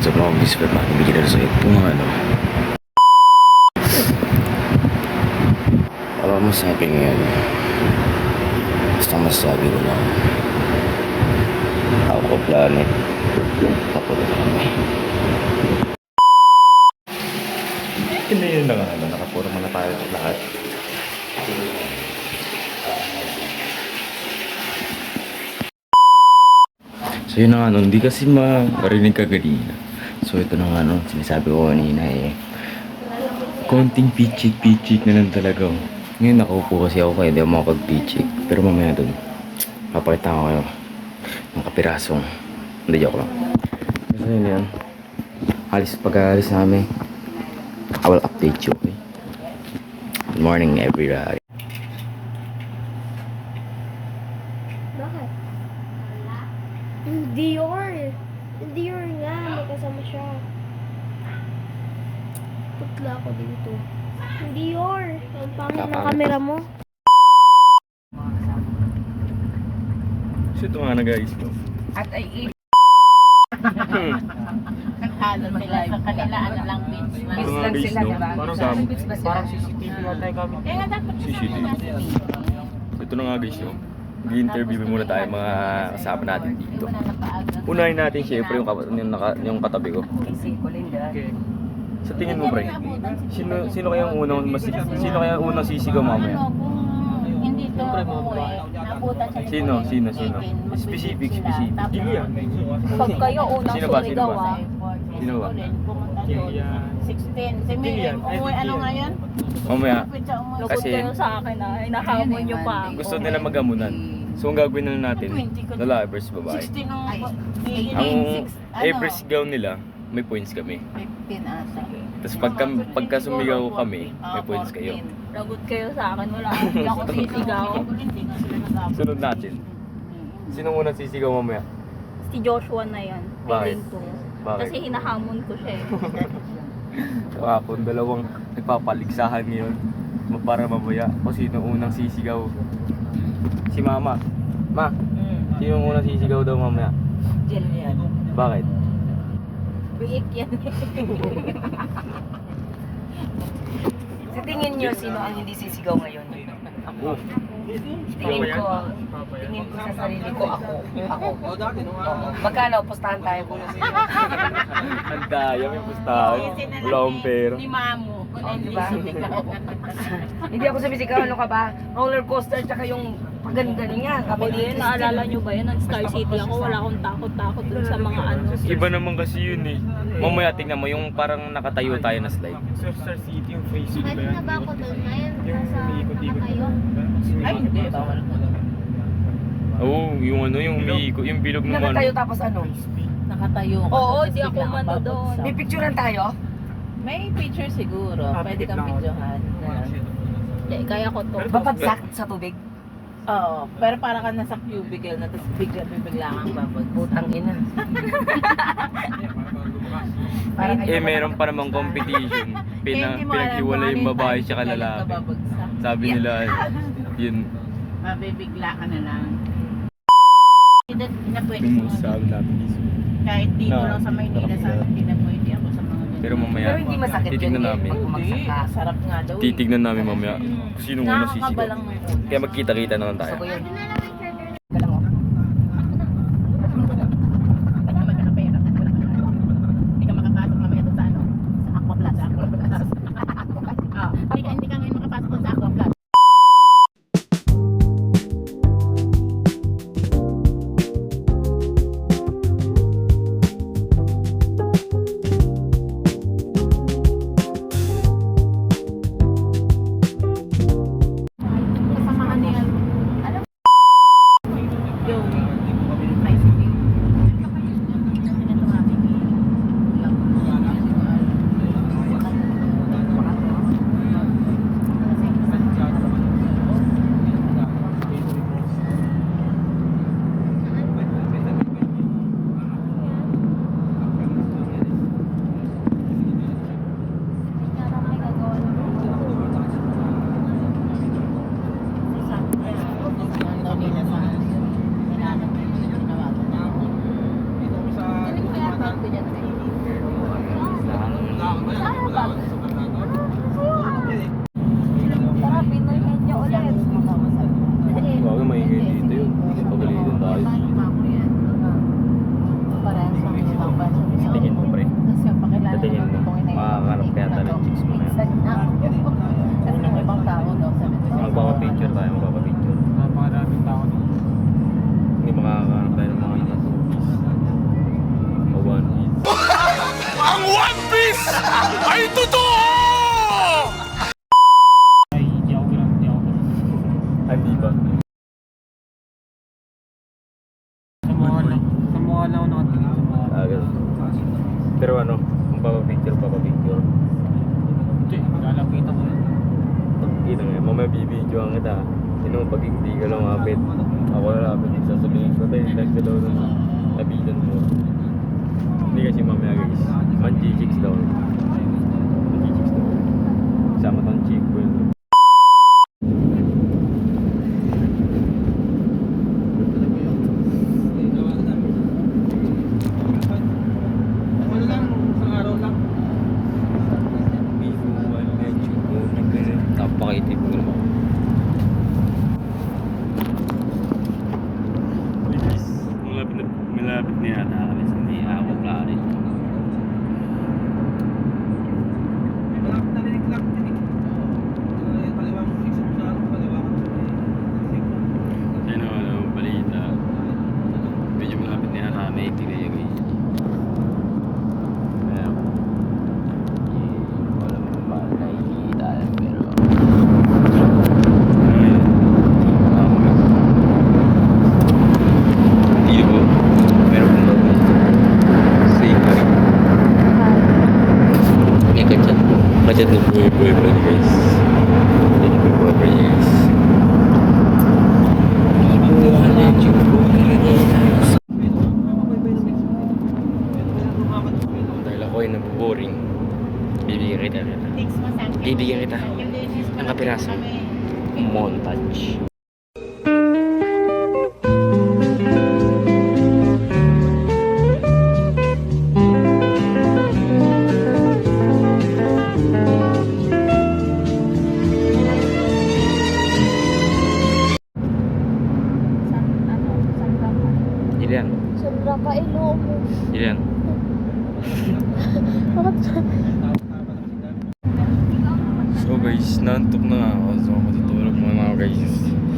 sa mga whisper na bigyan na sa itong ano. Wala masabi ngayon. Basta masabi ko lang. Ako planet. Papunta kami. Hindi yun na nga, nakapura na tayo lahat. So yun na nga, hindi kasi marinig ka kanina. So ito na nga, sinasabi ko kanina konting pichik na lang talaga. Ngayon nakaupo kasi ako kaya hindi ako makapag-pichik. Pero mamaya dun, papakita ko kayo ng kapirasong. Hindi, joke lang. So yun yan. Pag-aalis namin, I will update you, okay? Good morning, everybody. Bakit? Dior nga, magkasama siya. Putla ako dito. Dior! Ang pangit ng camera mo. So ito nga na guys, no? At ay naghalo sila sa kanila ano lang beach Ito beach nga lang guys, sila no? diba? Parang Beach ba sila? CCTV na tayo kami. Kaya dapat CCTV. So ito na nga guys, no? Mag-interview muna tayo mga kasama natin dito. Unahin natin syempre yung katabi ko. Sa tingin mo, pre, sino kaya ang unang sisigaw mamaya? Hindi to nabutan siya. Sino? Specific. Pag kayo unang Sino ba? sumigaw Sino ba? 16. Si Miriam, umuwi ano nga yan? Mamaya, Lugod kasi kayo sa akin hinahamon nyo pa ako. gusto nila magamunan. So ang gagawin na natin, lalaki versus babae. 16 nung Ang every sigaw nila, may points kami. 15 ata. Tapos pagka sumigaw kami, may points kayo. Lagot kayo sa akin, wala ako sisigaw. Sunod natin. Sino muna sisigaw mamaya? Si Joshua na yan. Bakit? Feeling ko. Bakit? Kasi hinahamon ko siya eh. Kahapon, dalawang nagpapaligsahan ngayon para mamaya kung sino unang sisigaw. Si Mama. Ma, sino unang sisigaw daw mamaya? Jill yan. Bakit? Biik yan. Sa tingin nyo, sino ang hindi sisigaw ngayon? Ako. Tingin ko sa sarili ko, ako. Oo. Magkano? Pustahan tayo kung Ang daya, may pustahan. Wala akong pera. Ni Mamo. Diba? Hindi ako sumisigaw, ano ka ba? Roller coaster, tsaka yung paganda niya. Ako din, naalala nyo ba yun? Nag-Star City ako, wala akong takot dun sa mga ano. Iba naman kasi yun eh. Mamaya tingnan mo, yung parang nakatayo tayo na slide. Star City yung facing ba Pwede yan? na ba ako doon? Ngayon, Yung nasa umiikot-ikot kayo. Ay, hindi. Bawal ko. Oo, yung yung umiikot, yung bilog mo Nakatayo tapos ano? Nakatayo ka. Oo, hindi ako mano doon. May picturean tayo? May picture siguro. Pwede kang videohan. Hindi, kaya ko to. Babagsak sa tubig? Oo, pero para ka nasa cubicle na tapos bigla kang babag. Putang ina. Parang meron pa namang competition. Pinaghiwalay yung babae siya lalaki. Sabi nila, yun. Mabibigla ka na lang. Hindi na pwede Yung sabi natin. kahit dito No, lang sa Maynila, sa hindi na pwede ako sa mga ganun. Pero mamaya, Pero hindi masakit yun titignan eh, namin. pag bumagsak ka. Sarap nga daw. Titignan namin mamaya kung sino unang sisigaw. Nakakabalang ng una. Kaya magkita-kita na lang tayo. Gusto ko yun. Doon na lang yung charger. Galang mo. Ba't naman ka pera? Hindi ka makapasok mamaya doon sa ano? Sa Aqua Plaza. Hindi ka ngayon makapasok doon sa Aqua Plaza. Kasamahan niya. Hindi ba? Sa mukha lang ako nakatingin sa mukha. Agad. Pero ano, kung papapicture. Hindi, lalapitan ko yun. Kita nga, mamaya bibidyoan kita. Sino pag hindi ka lumapit, ako lalapit din sasabihin ko tayo, like ka daw ng lapitan mo. Hindi kasi mamaya guys, man-G-Chicks daw. Man-G-Chicks daw. Kasama tong chick ko yun. Napakaitip ko naman. Malapit na yata kami sa may Aqua Planet. Ano, balita. Medyo malapit na yata kami. Tigay guys. Ayan. Wala mo ba nakikita pero hindi ko meron kong bago say hi may kachat ng buhay pa niya guys yan yung buhay pa niya guys dahil ako ay nabuboring bibigyan kita ng kapirasong montage. Ilan? Sobra ka ilo mo. Ilan? So guys, nantok na ako. So matutulog muna ako guys.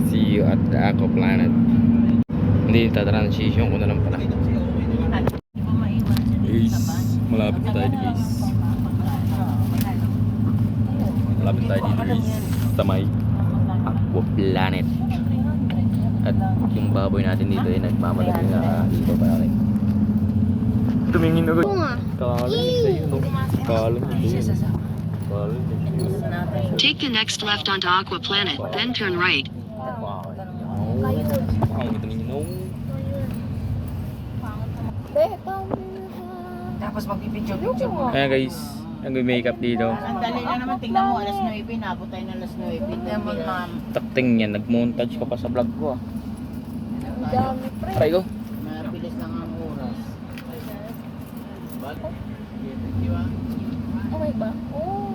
See you at the Aqua Planet. Hindi, tatransition ko na lang pala. Guys, malapit na tayo guys. Malapit tayo dito guys. Sa may Aqua Planet. At yung baboy natin dito ay nagmamadali na dito pa rin. Tumingin agad. Oo nga. Kakalamig sa'yo, no? Kakalamig sa'yo. Take the next left onto Aqua Planet, then turn right. Ang tumingin, no? Tapos magpipicture mo. Kaya guys, nag-makeup dito. Ang dali na naman, tingnan mo, alas 9, nabot tayo ng alas 9. Tingnan mo, ma'am. Takting yan, nag-montage ka pa sa vlog ko ah. Ang dami, pre. Try ko. Mabilis lang ang oras. Okay ba? Oh,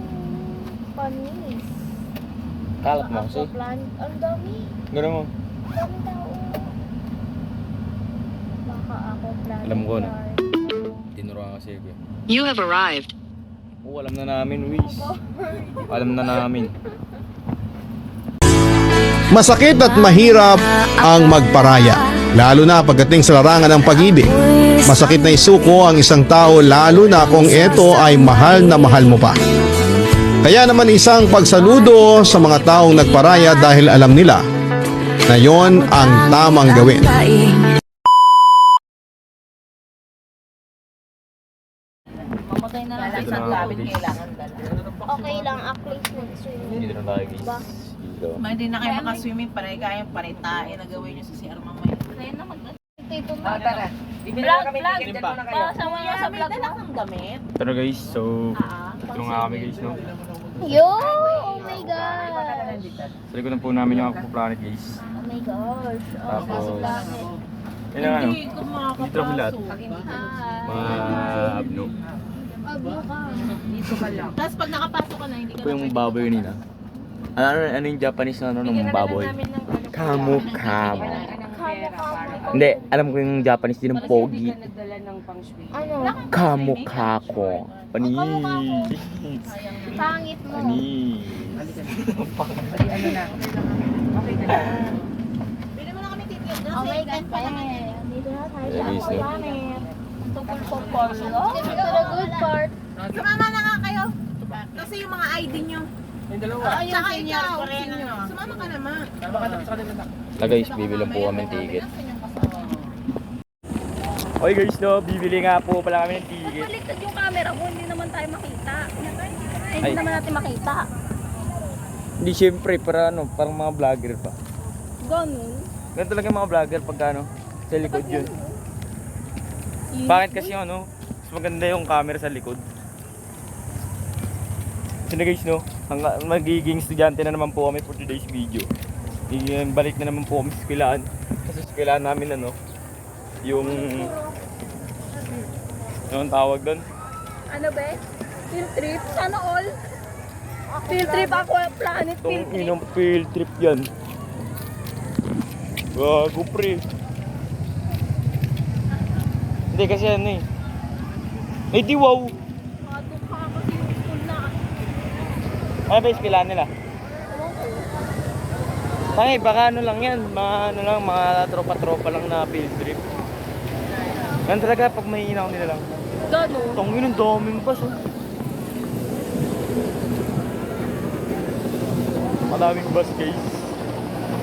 panis. Kalat mo kasi. Plan. Ang dami. Gano'n mo. Ang dami tao. Baka ako plan. Alam ko na. Tinuruan kasi ako. You have arrived. Oo, alam na namin, Wiz. Alam na namin. Masakit at mahirap ang magparaya, lalo na pagdating sa larangan ng pag-ibig. Masakit na isuko ang isang tao lalo na kung ito ay mahal na mahal mo pa. Kaya naman isang pagsaludo sa mga taong nagparaya dahil alam nila na yon ang tamang gawin. Mamatay na lang isang gamit kailangan dala. Okay lang, apply food. Dito na tayo, guys. Dito. Hindi na kayo makaswimming, kaya paritain na gawin nyo sa CR mamaya. Kaya na Dito Ah, na. tara. Bibili na kami ticket dyan muna kayo. Sama nga sa vlog mo. ng damit. Pero guys, so ito nga kami guys, no? Yo! Oh my God! Sa likodan po namin yung Aqua Planet guys. Oh my gosh. Oh, Tapos, planet. yun ang ano, Hindi ko dito kami lahat. Hi. Mga abno. Ablo ka. Dito ka lang. Tapos pag nakapasok ka na, hindi ka Ito yung baboy nila. Ano yung Japanese na ano ng baboy? Kamu-kamu. Kamu-kamu. Hindi, alam ko yung Japanese din ng pogi. Nagdala ng pang sweet. Ano? Kamukha-ko. Panis. Pangit mo. Panis. Pwede ano na. Okay na lang. Bili mo na kami ticket. Oh my God, planet. Dito na tayo sa Guys, Aqua no? Planet. Tungkol po Get to the good part. Sumama na nga kayo. Kasi yung mga ID nyo. Yung dalawa. Tsaka ikaw, sumama ka naman. Na guys, bibili po kami ng ticket. Okay guys, no, bibili nga po pala kami ng ticket. Baliktad yung camera ko, hindi naman tayo makita. Ay. Hindi naman natin makita. Hindi syempre, para ano, parang mga vlogger pa. Ganun. Ganito talaga yung mga vlogger pagka ano, sa likod yun. Bakit kasi ano, mas maganda yung camera sa likod. So na guys, no, magiging estudyante na naman po kami for today's video. Balik na naman po kami sa eskwelahan. Kasi sa eskwelahan namin ano, yung anong tawag doon? Ano ba? Field trip? Sana all? Field trip ako, planet Itong field trip. inong field trip yan. Gago pre. Hindi kasi ano eh. Eh di wow. Makadukha kasi yung school na. Ano ba ispilan nila? Tangi, baka ano lang yan. Mga ano lang, mga tropa-tropa lang na field trip. Yan talaga pag may inaw nila lang. Ganun. Tangin ang daming bus oh. Madaming bus guys.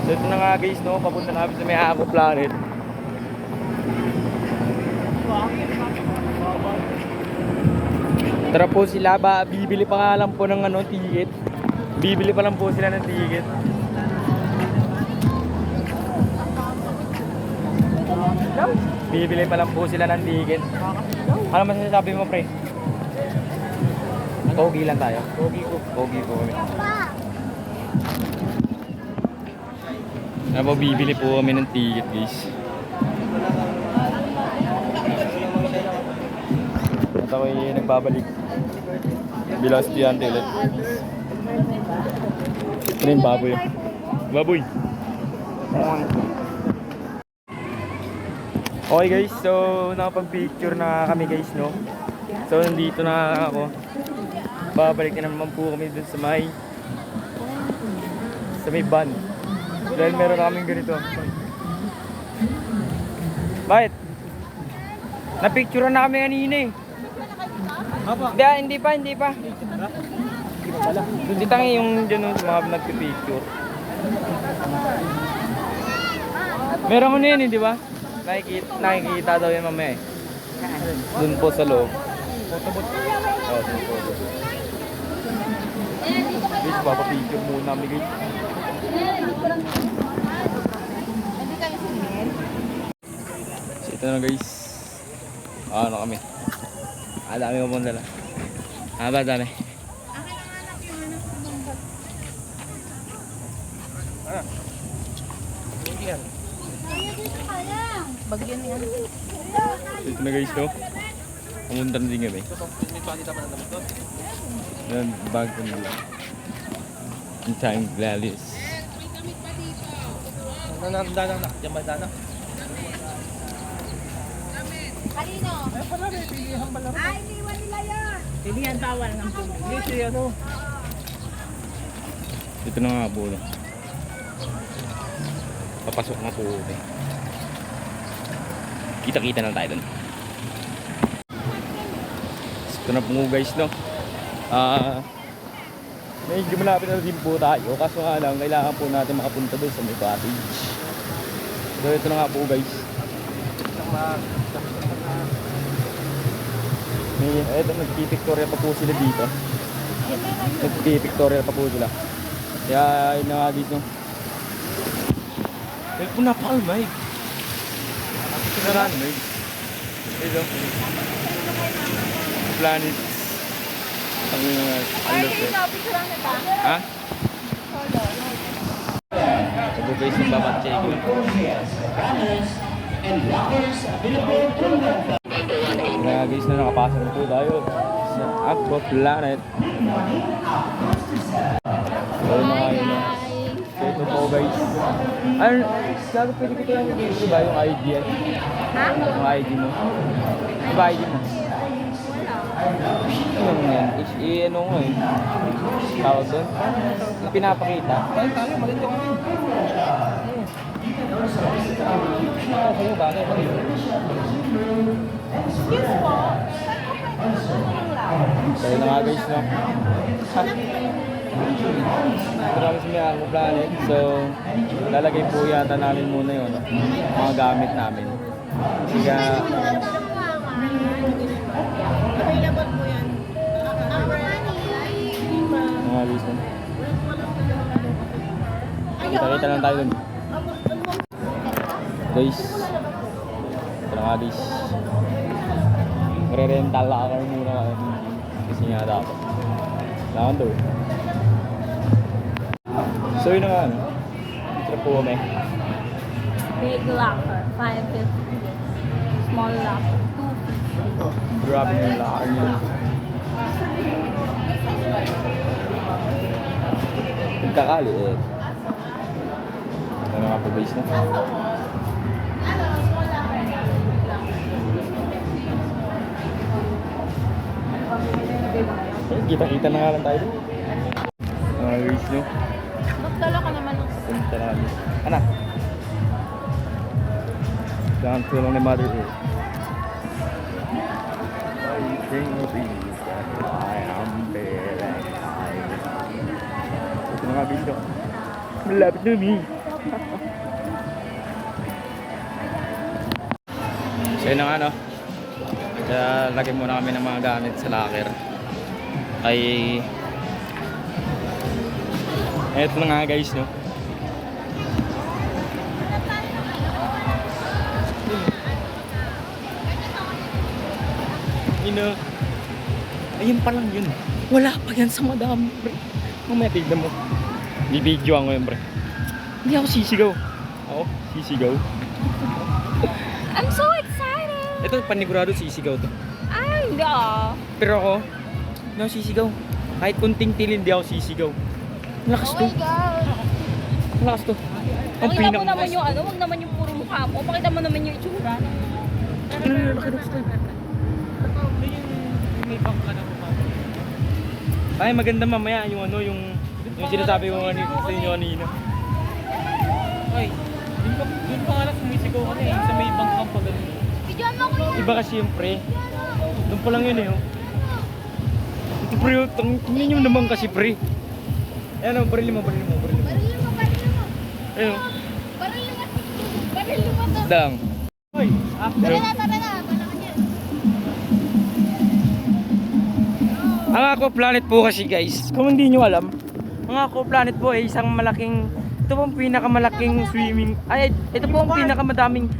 So ito na nga guys no, papunta namin sa may Aqua Planet. Tara po sila ba, bibili pa nga lang po ng ano, ticket. Bibili pa lang po sila ng ticket. Bibili pa lang po sila ng ticket. Ano masasabi mo pre? Pogi lang tayo. Pogi po kami. Ano po, bibili po kami ng ticket guys. At ako ay nagbabalik bilang estudyante ulit. Ano yung baboy? Baboy! Okay guys, so nakapag-picture na kami guys no. So nandito na ako. Babalik na naman po kami dun sa may van. Dahil meron na kaming ganito. Bakit? Na-picture na kami kanina eh. Hindi pa. Hindi tangi yung dyan sa mga nagpipicture. Meron ko na yun eh, di ba? Nakikita daw yan mamaya eh. Doon po sa loob. Oh, doon po. Guys, papapicture muna kami guys. So ito na guys. Ano kami? Dami ko pong dala. Ba dami? Bagyan yan. So ito na guys no. Pumunta na din kami. Yan, bag ko nila. In time values. Pilihan bawal ng pumili. Ito na nga po. No? Papasok na po. Okay. Kita-kita na tayo dun. Ito na po guys no. Medyo malapit na din po tayo. Kaso nga lang, kailangan po natin makapunta doon sa may cottage. So ito na nga po guys. Eto, nagpipictorial pa po sila dito. Nagpipictorial pa po sila. Kaya yun na nga dito. Kaya po napakalmay. Sinaraan mo yun. Ito. Planet. Ang love eh. Ha? Ito guys, nagbabatche ko. Kaya guys, na nakapasok na po tayo sa Aqua Planet. So na kayo na. So ito po guys. Ano, sabi pwede ko lang i-video ba yung ID yan? Ha? Yung ID mo. Ano ba ID mo? Ano yan? Ano ko eh. Tawag doon? Yung pinapakita. Ay, tayo, malito kami. Ako kayo, bakit? Excuse po. Kaya na nga guys no. Marami sa mga Aqua Planet. So, lalagay po yata namin muna yun. Mga gamit namin. Kaya, Available po yan. mga guys. Kita-kita lang tayo dun. Guys. Ito na nga guys. Magre-rental lang ako muna kami. Kasi nga dapat. Kailangan daw. So yun na nga ano. Ito po kami. Big locker, 550. Small locker, 250. Grabe yung locker niya. Pagkakaliit. Ito na nga po guys na. Kita-kita na nga lang tayo. Mga guys nyo. Magdala ka naman ng Punta na kami. Anak! Kailangan tulong ni Mother Earth. I think that I am very high. Ito na nga guys nyo. Malapit na mi. So yun na nga no. Kaya lagyan muna kami ng mga gamit sa locker. Ay eto na nga guys no. Ayun pa lang yun. Wala pa yan sa madami, pre. Mamaya tignan mo. Bibidyoan ko yun, pre. Hindi ako sisigaw. Ako, sisigaw. I'm so excited! Ito, panigurado sisigaw to. Ay, hindi ah. Pero ako, hindi ako sisigaw. Kahit kunting tilin, hindi ako sisigaw. Lakas to. God! Lakas to. Ang Pakita mo naman pinakalakas. yung ano, huwag naman yung puro mukha mo. Pakita mo naman yung itsura. Lakas to. Ay, maganda mamaya yung ano, yung sinasabi ko sa inyo kanina. Ay, dun pa nga lang sumisigaw ka na eh. Sa may ibang kampa ganun. Iba kasi yung pre. Doon pa lang yun eh. Oh. Ito pre, tingnan nyo naman kasi pre. Ayan o, baril mo. Ayun o. Baril mo to. Dang. Hoy, after. Tara na. Ang Aqua Planet po kasi guys, kung hindi nyo alam, ang Aqua Planet po ay isang malaking, ito po ang pinakamalaking swimming, ay ito po ang pinakamadaming,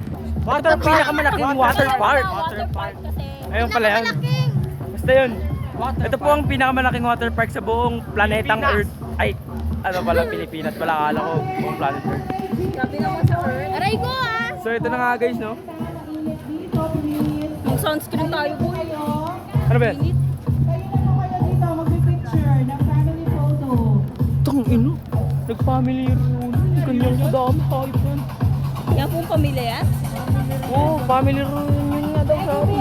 pinakamalaking water park. Water park kasi. Ayun pala yan. Basta yun. Ito po ang pinakamalaking water park sa buong planetang Earth. Ay, ano pala, Pilipinas pala, akala ko buong planet Earth. Grabe naman sa Earth. Aray ko ah! So ito na nga guys, no? Mag sunscreen tayo boy. Ano ba yan? Tang ino, nag-family reunion, kanyang kadami hype yan. Yan pong pamilya yan? Oo, family reunion nga daw sa akin.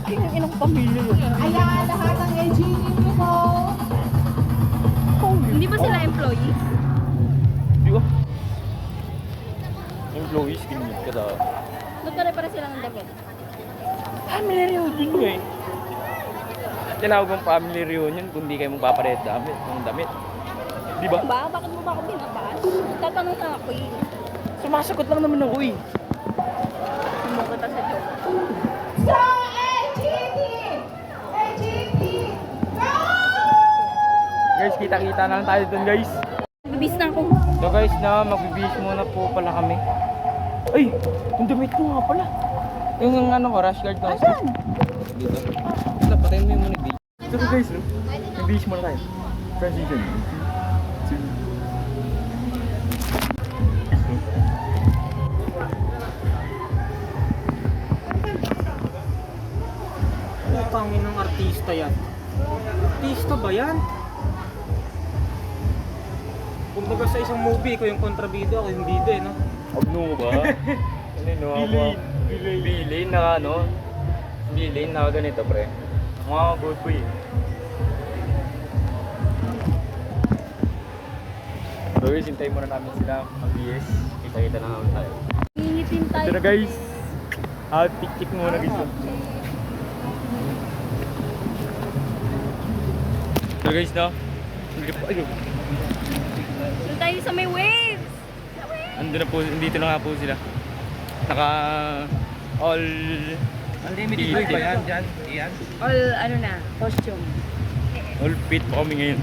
Ay, ang inang pamilya yun. Ayan, lahat ng LGBTQ ko. Hindi ba sila employees? Di ba? Employees, kinit ka daw. Nagkare-pare sila ng damit. Family reunion nga eh. Tinawag mong family reunion kung di kayo magpapalit ng damit. Di ba? Ano ba? Bakit mo ba ako binabash? Tatanong na ako eh. Sumasagot lang naman ako eh. Sumagot ka sa joke. So, LGBT! Guys, kita-kita na lang tayo dun guys. Bibis na ako. So guys, magbibihis muna po pala kami. Ay, yung damit ko nga pala. Yung ano ko, rash guard ko. Ayan! Dito. Basta, patayin mo yung muna bihis. So guys, no? Magbihis muna tayo. Transition. Pangin ng artista yan. Artista ba yan? Kumbaga sa isang movie, ko yung kontrabida, ako yung bida eh, no? Abno ba? Ano no? Bilin na ano? Bilin na ganito pre. Mga good boy. So guys, hintayin muna namin sila mag-BS. Kita-kita na naman tayo. Ingitin tayo. Ito na guys. Tik-tik muna guys. So guys no, Ayun. Doon tayo sa may waves. Ando na po, dito na nga po sila. Naka all Unlimited Eating. ba yan dyan? Iyan? All, ano na, costume. all fit po kami ngayon.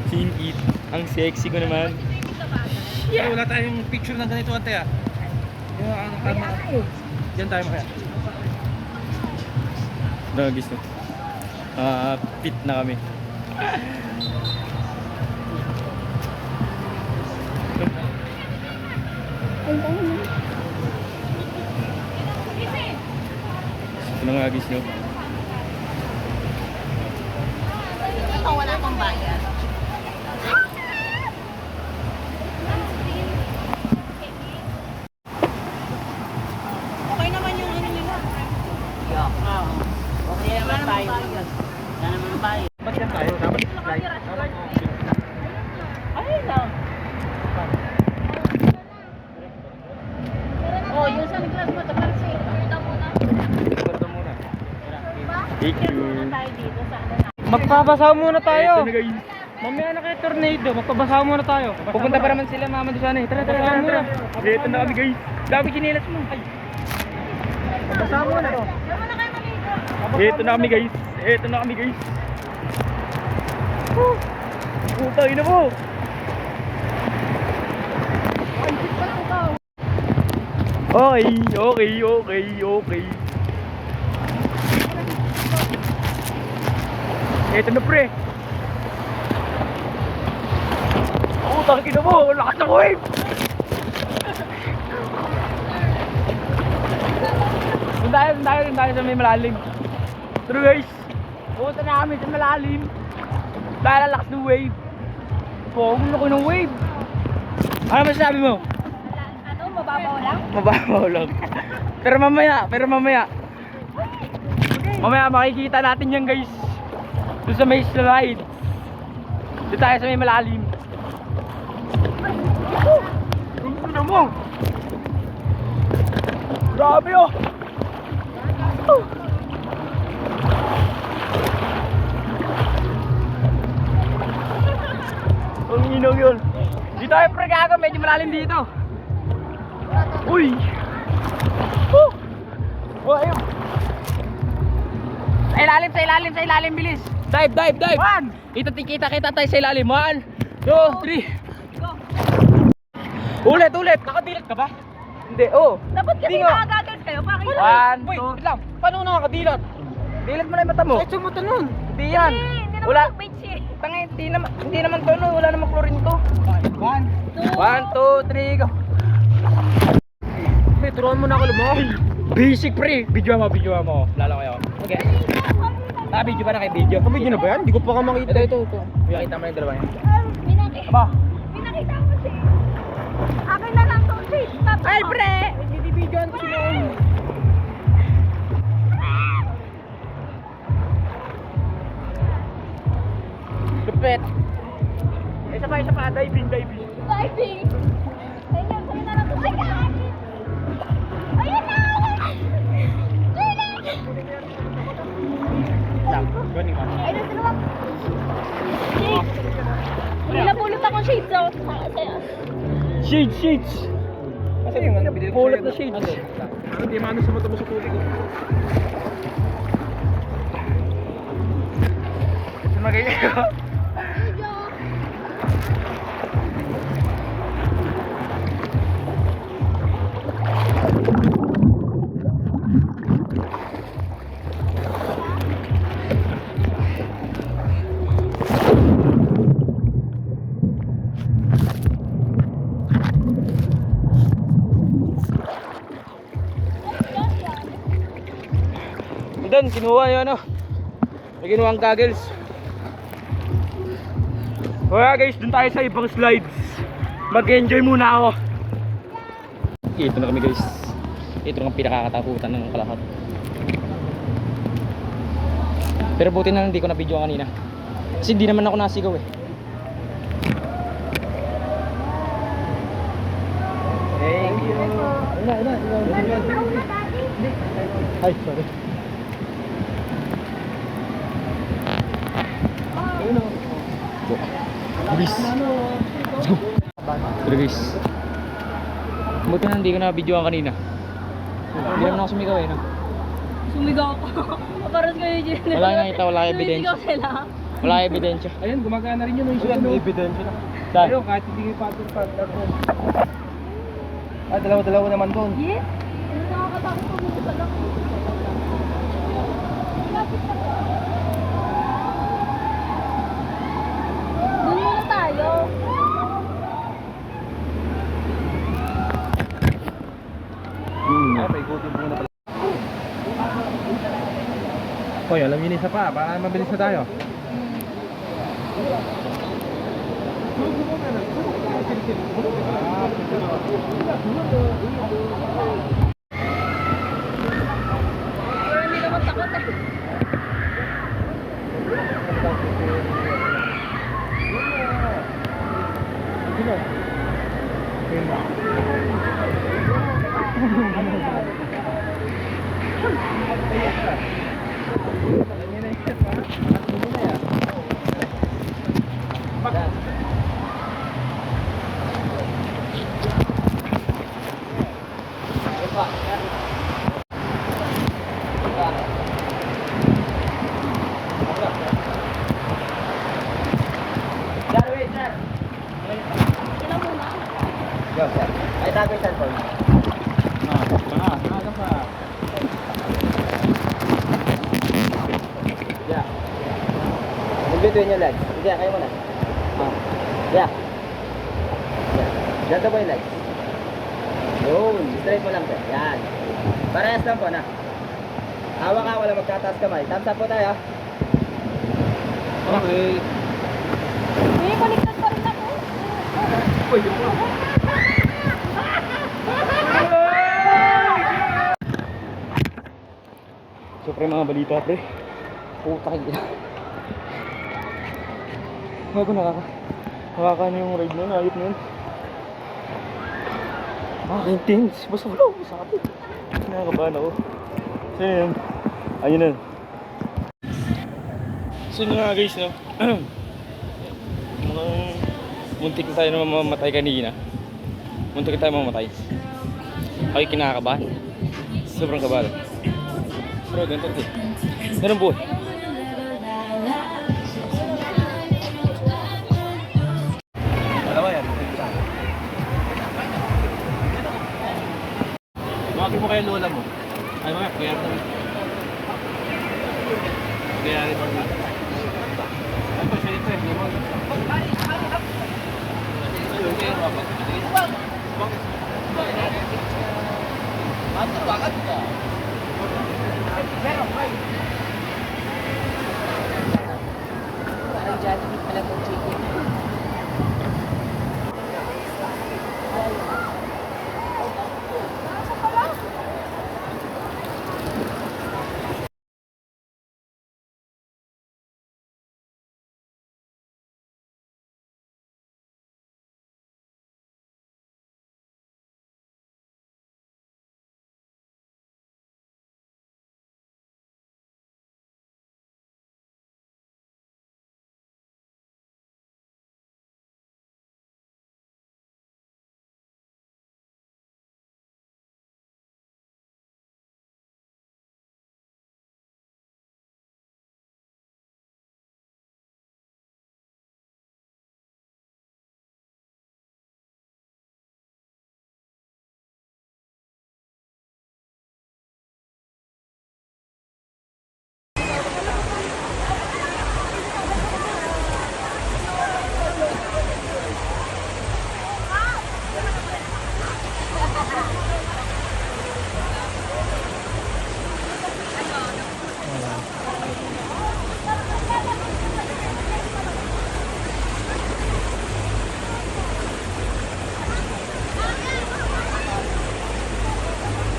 Scene eat. Ang sexy ko naman. Pero wala tayong picture ng ganito ate ah. Yung Diyan tayo makaya. Dagis na. Fit na kami. Ito na nga agis nyo. Ito, wala akong bayad. Okay naman yung ano nila. Okay naman tayo. Wala naman bayad. Ba't yan tayo? Dapat flight. Ayun lang. Oh, yung sunglass mo, tapos Ito muna. Picture. tayo dito sa ano na. Magpabasa muna tayo. Ito na guys. Mamaya na kayo tornado. Magpabasa muna tayo. Pupunta pa naman sila mama doon sana eh. Tara, tara, tara. Ito na kami guys. Dami kinilas mo. Ay. Basa muna. Ito na kami guys. Ito na kami guys. Puta, ina mo. Okay. Ito na pre. Putang ina mo, lakas ng wave. Doon tayo sa may malalim. Pero guys, pupunta na kami sa malalim. Dahil ang lakas ng wave. Pogong laki ng wave. Ano masasabi mo? Ano, mababaw lang? Mababaw lang. Pero mamaya. Mamaya makikita natin yan guys. Doon sa may slide. Doon tayo sa may malalim. Ano mo? Grabe oh! Ang inaw yun. Dito tayo pre gago, medyo malalim dito. Uy! Oh, ayun. Sa ilalim, bilis. Dive. One! Kita tayo sa ilalim. 1, 2, 3. Ulit. Nakadilat ka ba? Hindi, oh. Dapat kasi Hindi nga. nakagagal kayo. Bakit? 1, 2. Wait lang. Paano nakakadilat? Dilat mo na yung mata mo. Ay, mo to nun. Hindi yan. Hindi naman Wala. mag-beach eh. Tangay, hindi naman to, no. Wala namang chlorine to. 1, 2, 3, go. May turuan mo na ako lumaw. Basic pre. Video mo. Lalo kayo. Okay. Video ba na kayo video? Video na ba yan? Hindi ko pa ka makita. Ito. Makita mo yung dalawa yan. Aba. Pinakita ko si... Akin na lang to si... Ay pre! Hindi videoan ko sila. Lupit. Isa pa. Diving. Diving! Ayun, sa'yo na lang to. Ay, God! Ayun na! Galing ka. Ayun na sila. Shades! May napulot akong shades oh. Shades. Kasi yung ano, binili ko Pulot sa'yo na shades. Hindi maano sa mata mo sa tubig. Sumagay ko. Doon, kinuha yun ano. May kinuha ang goggles. Kaya guys, dun tayo sa ibang slides. Mag-enjoy muna ako. Ito na kami guys. Ito ang pinakakatakutan ng kalahat. Pero buti na hindi ko na-video kanina. Kasi hindi naman ako nasigaw eh. Thank you. Ay, sorry. guys. Let's go. Tara guys. Buti na hindi ko na-videoan kanina. Hindi naman ako sumigaw eh, no? Sumigaw ako. Parang kayo dyan. Wala nang nakita, wala kang ebidensya. Sumisigaw sila. Wala kang ebidensya. Ayun, gumagana rin yun. May ebidensya na. Saan? Ayun, kahit hindi kayo patol. Dalawa-dalawa naman doon. Yes. Ano nakakatakot po dito sa lang. Doon muna tayo. May ikutin muna pala. Hoy, alam yun isa pa. Baka mabilis na tayo. Pero hindi naman takot eh. Sila muna. Ay, tago yung cellphone. Yeah. Mag-between yung legs. Sige, kayo muna. Yeah. Ganda ba yung legs? Yun, straight mo lang po. Yan. Parehas lang po na. Hawak ka, wala magtataas kamay. Thumbs up po tayo. Okay. Eh, baliktad pa rin ako. So pre, mga balita pre. Puta ka. Bago nakaka yung ride na yun, ayot na yun. Intense, basta wala ako sabi. Nakakabahan ako. So yun, ayun na. So yun nga guys, no? Mukhang muntik na tayo na mamamatay kanina. Muntik na tayo mamamatay. Ako'y kinakabahan. Sobrang kabahan. Pero ganito rin. Ganun buhay. Dalawa yan. Maki mo kayo lola mo. Ay mga, kaya rin. Kaya rin. Ay pa siya ito eh. Parang Jollibee pala po chicken.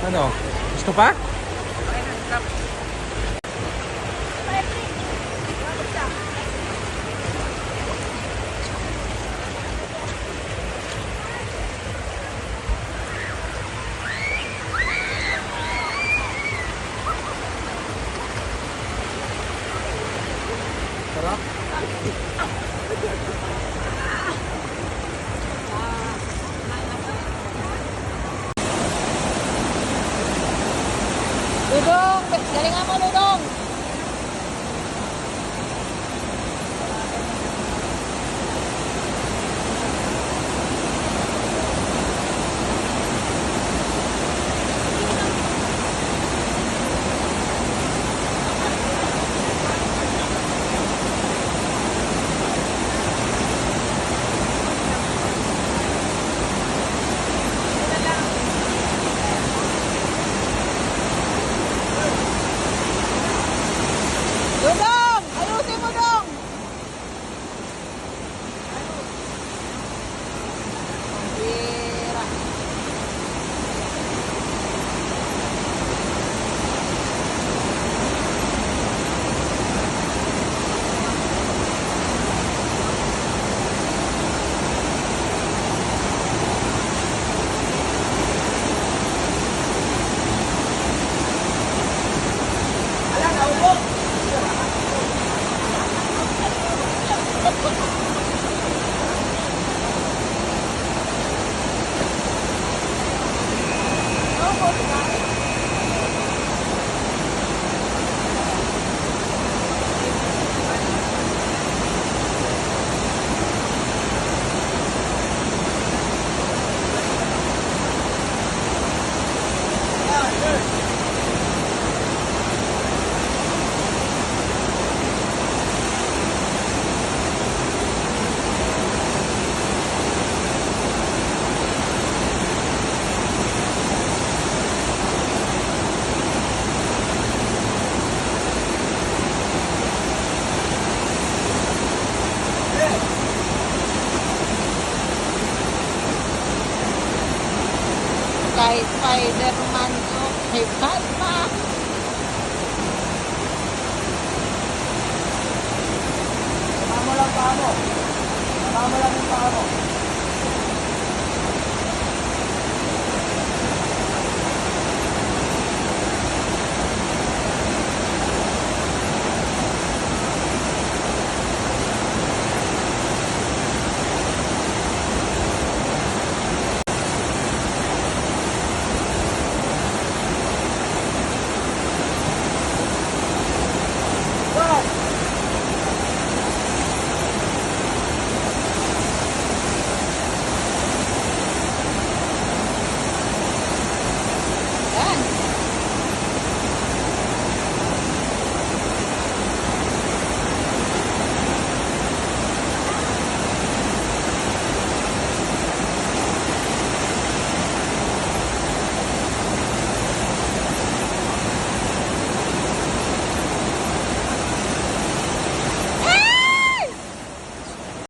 Ano? Gusto pa? Galingan mo, Dudong. Dudong! Ayusin mo, Dong! Pira. Kay Spider-Man, kay Batman. Tama mo lang pa mo. Tama mo lang yung pa mo.